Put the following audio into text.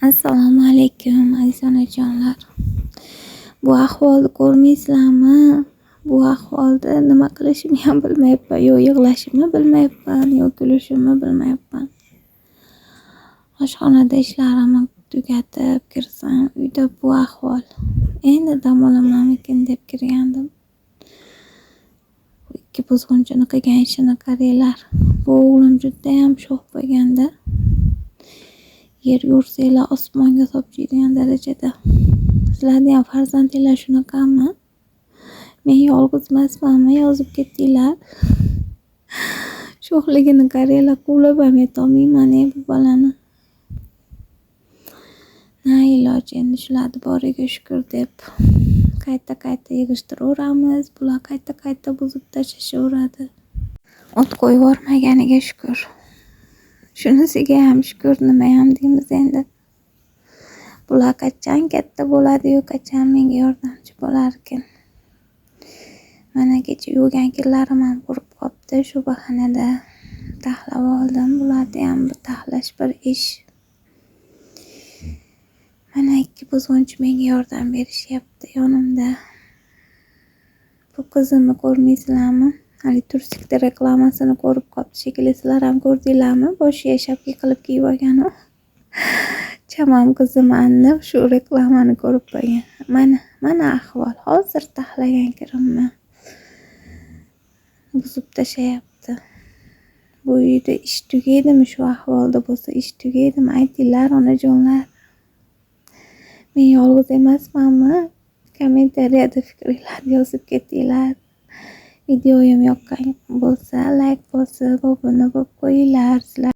Assalomu alaykum aziz onajonlar. Bu ahvolni ko'rmaysizlarmi? Bu ahvolda nima qilishimni ham bilmayapman. Yo yig'lashimni bilmayapman, yo kulishimni bilmayapman. Oshxonada ishlarimni tugatib kirsam, uyda bu ahvol. Endi dam olamanmikin deb kirgandim. Ikki buzg'unchini qilgan ishini qaranglar. Bu o'g'lim juda ham sho'x bo'lganda. Yer yursanglar osmonga topchiydigan darajada. Sizlarning ham farzandinglar shunaqami? Men yolg'iz emasmanmi? Yozib ketdinglar. Sho'xligini qaranglar, quvlab ham yetolmayman bu bolani. Na iloj endi shularni boriga shukr deb qayta yig'ishtiraveramiz. Bular qayta buzib tashlashaveradi. Ot qo'yib yubormaganiga shukr. Shunisiga ham shukr, nima ham deymiz endi. Bular qachon katta bo'ladi-yu, qachon menga yordamchi bo'lar ekan. Mana kecha yuvgan kirlarim ham qurib qopti, shu bahonada taxlab oldim. Bularni ham bir taxlash bir ish. Mana ikki buzg'unchi menga yordam berishyapti yonimda. Bu qizimni ko'rmaysizlarmi? Hali Tursikda reklamasini ko'rib qopti shekilli. Sizlar ham ko'rdinglarmi? Boshiga shapka qilib kiyib olgan. Chamam qizim Anna shu reklamani ko'rib qo'ygan. Mana ahvol. Hozir taxlagan kirimni buzib tashlayapti. Bu uyda ish tugaydimi, shu ahvolda bo'lsa ish tugaydimi? Aytinglar onajonlar. Men yolg'iz emasmanmi? Kommentariyada fikringizni yozib ketinglar. Videoyim yoqqan bo'lsa, like bosib, obuna bo'lib qo'yinglar.